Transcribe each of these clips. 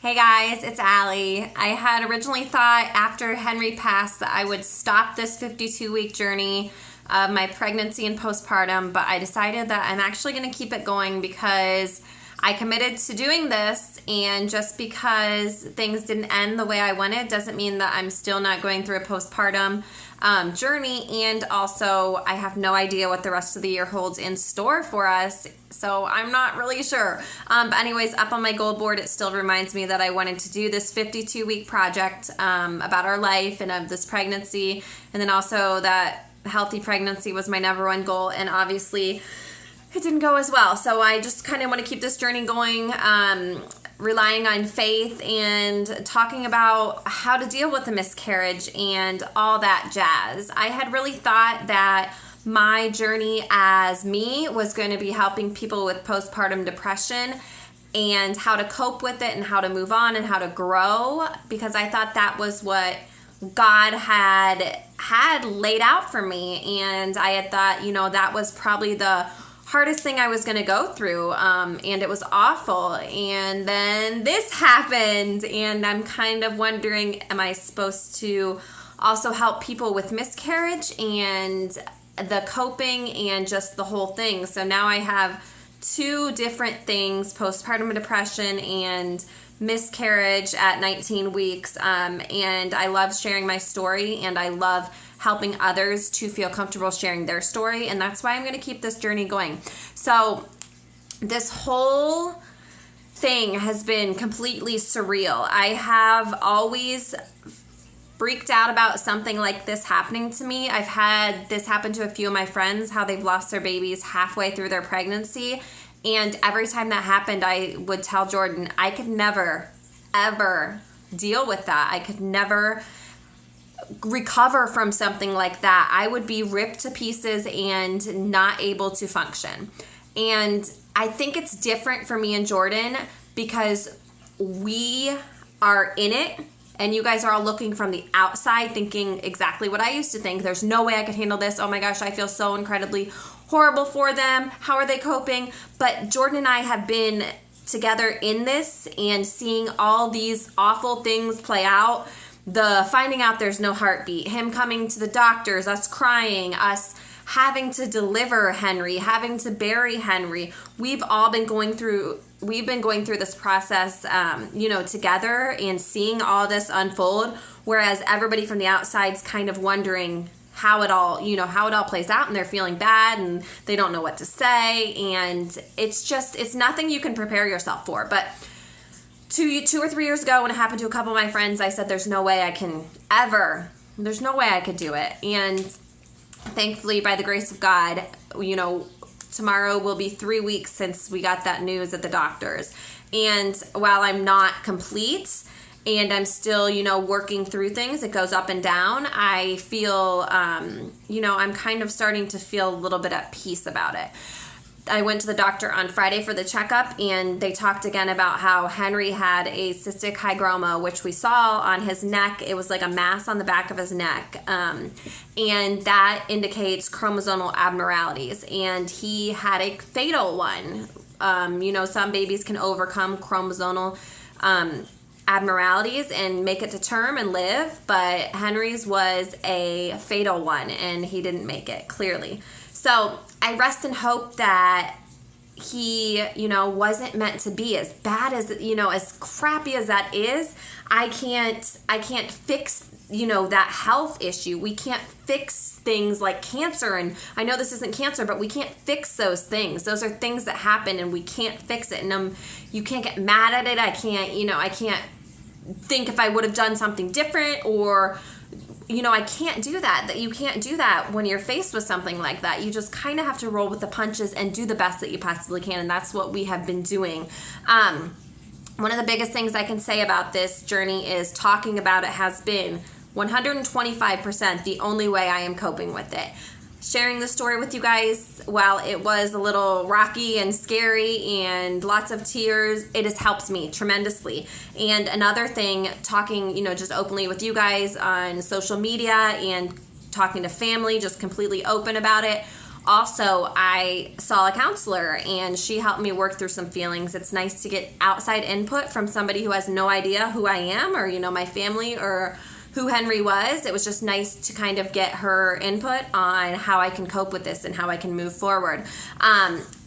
Hey guys, it's Allie. I had originally thought after Henry passed that I would stop this 52-week journey of my pregnancy and postpartum, but I decided that I'm actually going to keep it going because I committed to doing this, and just because things didn't end the way I wanted doesn't mean that I'm still not going through a postpartum journey, and also I have no idea what the rest of the year holds in store for us, so I'm not really sure. But anyways, up on my goal board, it still reminds me that I wanted to do this 52-week project about our life and of this pregnancy, and then also that healthy pregnancy was my number one goal, and obviously it didn't go as well. So I just kind of want to keep this journey going, relying on faith and talking about how to deal with a miscarriage and all that jazz. I had really thought that my journey as me was going to be helping people with postpartum depression and how to cope with it and how to move on and how to grow, because I thought that was what God had laid out for me. And I had thought, that was probably the hardest thing I was going to go through, and it was awful. And then this happened, and I'm kind of wondering, am I supposed to also help people with miscarriage and the coping and just the whole thing? So now I have two different things, postpartum depression and miscarriage at 19 weeks, and I love sharing my story, and I love helping others to feel comfortable sharing their story, and that's why I'm going to keep this journey going. So this whole thing has been completely surreal. I have always freaked out about something like this happening to me. I've had this happen to a few of my friends, how they've lost their babies halfway through their pregnancy, and every time that happened, I would tell Jordan, I could never, ever deal with that. I could never recover from something like that. I would be ripped to pieces and not able to function. And I think it's different for me and Jordan because we are in it, and you guys are all looking from the outside thinking exactly what I used to think. There's no way I could handle this. Oh my gosh, I feel so incredibly horrible for them. How are they coping? But Jordan and I have been together in this and seeing all these awful things play out. The finding out there's no heartbeat, him coming to the doctors, us crying, us having to deliver Henry, having to bury Henry. We've been going through this process, together and seeing all this unfold, whereas everybody from the outside's kind of wondering how it all plays out, and they're feeling bad and they don't know what to say, and it's nothing you can prepare yourself for. But 2 or 3 years ago, when it happened to a couple of my friends, I said, there's no way I could do it. And thankfully, by the grace of God, tomorrow will be 3 weeks since we got that news at the doctors. And while I'm not complete and I'm still, working through things, it goes up and down, I feel, I'm kind of starting to feel a little bit at peace about it. I went to the doctor on Friday for the checkup, and they talked again about how Henry had a cystic hygroma, which we saw on his neck. It was like a mass on the back of his neck, and that indicates chromosomal abnormalities, and he had a fatal one. Some babies can overcome chromosomal abnormalities and make it to term and live, but Henry's was a fatal one, and he didn't make it, clearly. So I rest and hope that he, wasn't meant to be. As bad as, as crappy as that is, I can't fix, that health issue. We can't fix things like cancer, and I know this isn't cancer, but we can't fix those things. Those are things that happen, and we can't fix it. And you can't get mad at it. I can't think if I would have done something different, or I can't do that. That you can't do that when you're faced with something like that. You just kind of have to roll with the punches and do the best that you possibly can, and that's what we have been doing. One of the biggest things I can say about this journey is talking about it has been 125% the only way I am coping with it. Sharing the story with you guys, while it was a little rocky and scary and lots of tears, it has helped me tremendously. And another thing, talking, just openly with you guys on social media and talking to family, just completely open about it, Also, I saw a counselor and she helped me work through some feelings. It's nice to get outside input from somebody who has no idea who I am or, my family or who Henry was. It was just nice to kind of get her input on how I can cope with this and how I can move forward.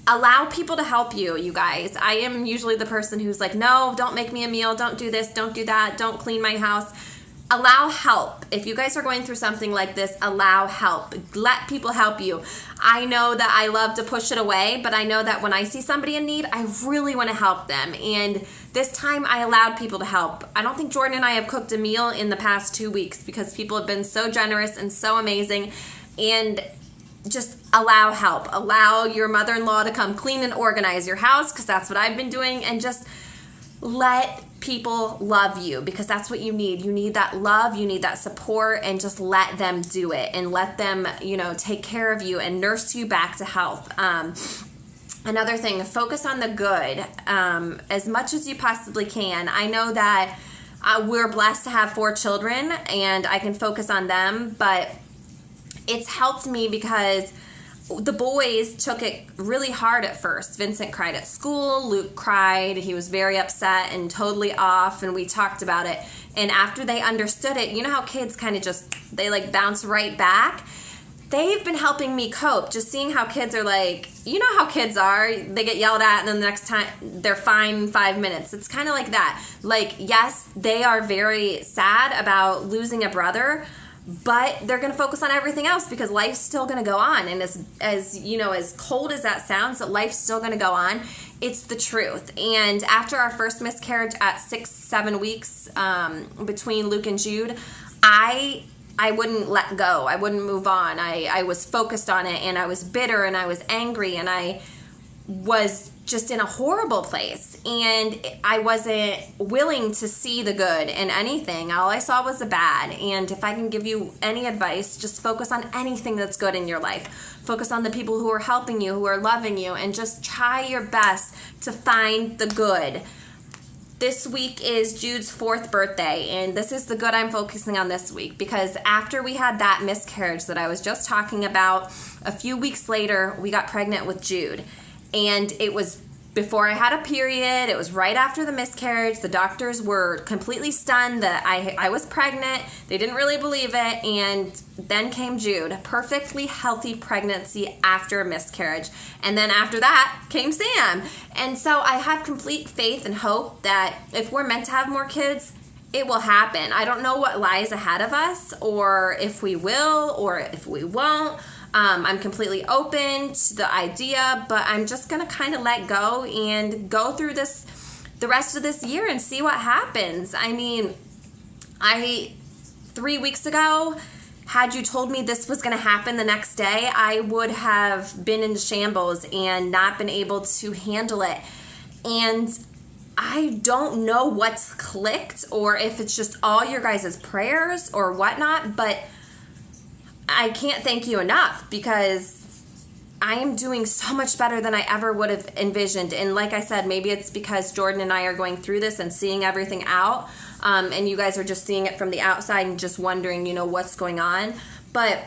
Allow people to help you, you guys. I am usually the person who's like, no, don't make me a meal, don't do this, don't do that, don't clean my house. Allow help. If you guys are going through something like this, allow help. Let people help you. I know that I love to push it away, but I know that when I see somebody in need, I really want to help them. And this time I allowed people to help. I don't think Jordan and I have cooked a meal in the past 2 weeks because people have been so generous and so amazing. And just allow help. Allow your mother-in-law to come clean and organize your house, because that's what I've been doing. And just let people love you, because that's what you need. You need that love, you need that support, and just let them do it and let them, take care of you and nurse you back to health. Another thing, focus on the good as much as you possibly can. I know that we're blessed to have 4 children and I can focus on them, but it's helped me because the boys took it really hard at first. Vincent cried at school. Luke cried. He was very upset and totally off, and we talked about it. And after they understood it, you know how kids kind of they bounce right back? They've been helping me cope. Just seeing how kids are you know how kids are. They get yelled at, and then the next time they're fine in 5 minutes. It's kind of like that. Yes, they are very sad about losing a brother, but they're going to focus on everything else because life's still going to go on. And as cold as that sounds, that life's still going to go on, it's the truth. And after our first miscarriage at 6-7 weeks between Luke and Jude, I wouldn't let go. I wouldn't move on. I was focused on it, and I was bitter, and I was angry, and I was just in a horrible place, and I wasn't willing to see the good in anything. All I saw was the bad. And if I can give you any advice, just focus on anything that's good in your life. Focus on the people who are helping you, who are loving you, and just try your best to find the good. This week is Jude's 4th birthday, and this is the good I'm focusing on this week, because after we had that miscarriage that I was just talking about, a few weeks later, we got pregnant with Jude. And it was before I had a period. It was right after the miscarriage. The doctors were completely stunned that I was pregnant. They didn't really believe it. And then came Jude, a perfectly healthy pregnancy after a miscarriage. And then after that came Sam. And so I have complete faith and hope that if we're meant to have more kids, it will happen. I don't know what lies ahead of us, or if we will, or if we won't. I'm completely open to the idea, but I'm just going to kind of let go and go through the rest of this year and see what happens. I mean, 3 weeks ago, had you told me this was going to happen the next day, I would have been in shambles and not been able to handle it. And I don't know what's clicked, or if it's just all your guys' prayers or whatnot, but I can't thank you enough, because I am doing so much better than I ever would have envisioned. And like I said, maybe it's because Jordan and I are going through this and seeing everything out, and you guys are just seeing it from the outside and just wondering, what's going on. But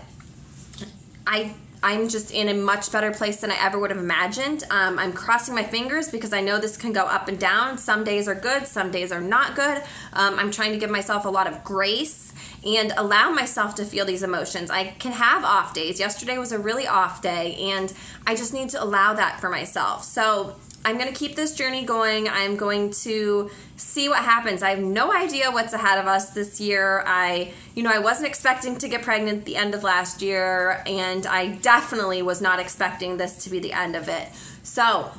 I'm just in a much better place than I ever would have imagined. I'm crossing my fingers because I know this can go up and down. Some days are good, some days are not good. I'm trying to give myself a lot of grace and allow myself to feel these emotions. I can have off days. Yesterday was a really off day, and I just need to allow that for myself. So I'm going to keep this journey going. I'm going to see what happens. I have no idea what's ahead of us this year. I wasn't expecting to get pregnant at the end of last year, and I definitely was not expecting this to be the end of it. So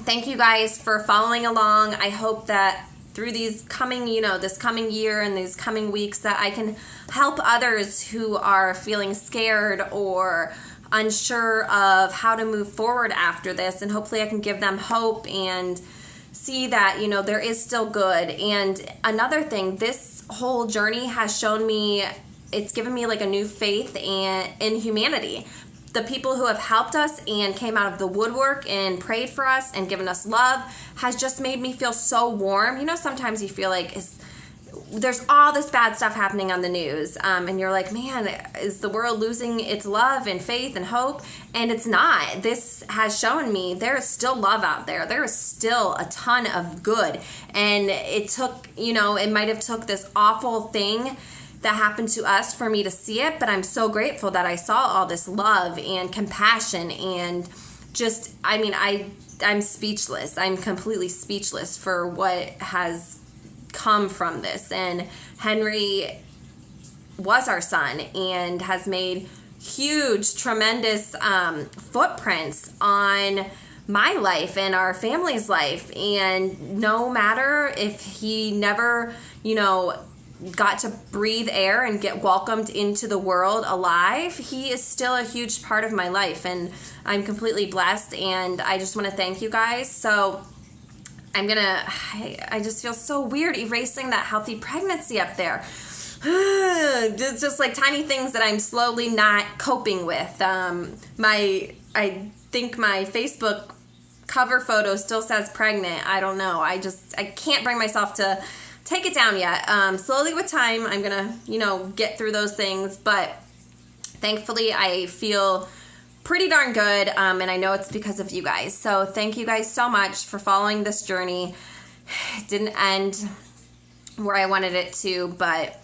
thank you guys for following along. I hope that through these coming, this coming year and these coming weeks, that I can help others who are feeling scared or unsure of how to move forward after this, and hopefully I can give them hope and see that there is still good. And another thing, this whole journey has shown me, it's given me a new faith in humanity. The people who have helped us and came out of the woodwork and prayed for us and given us love has just made me feel so warm. Sometimes you feel like, there's all this bad stuff happening on the news, and you're like, man, is the world losing its love and faith and hope? And it's not. This has shown me there is still love out there. There is still a ton of good. And it took, it might have took this awful thing that happened to us for me to see it, but I'm so grateful that I saw all this love and compassion and just, I'm speechless. I'm completely speechless for what has come from this. And Henry was our son and has made huge, tremendous footprints on my life and our family's life. And no matter if he never, got to breathe air and get welcomed into the world alive, he is still a huge part of my life, and I'm completely blessed. And I just want to thank you guys. So I just feel so weird erasing that healthy pregnancy up there. It's just like tiny things that I'm slowly not coping with. I think my Facebook cover photo still says pregnant. I don't know. I can't bring myself to take it down yet. Slowly with time, I'm gonna, get through those things. But thankfully, I feel pretty darn good, and I know it's because of you guys. So thank you guys so much for following this journey. It didn't end where I wanted it to, but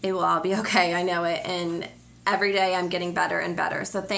it will all be okay. I know it, and every day I'm getting better and better. So thank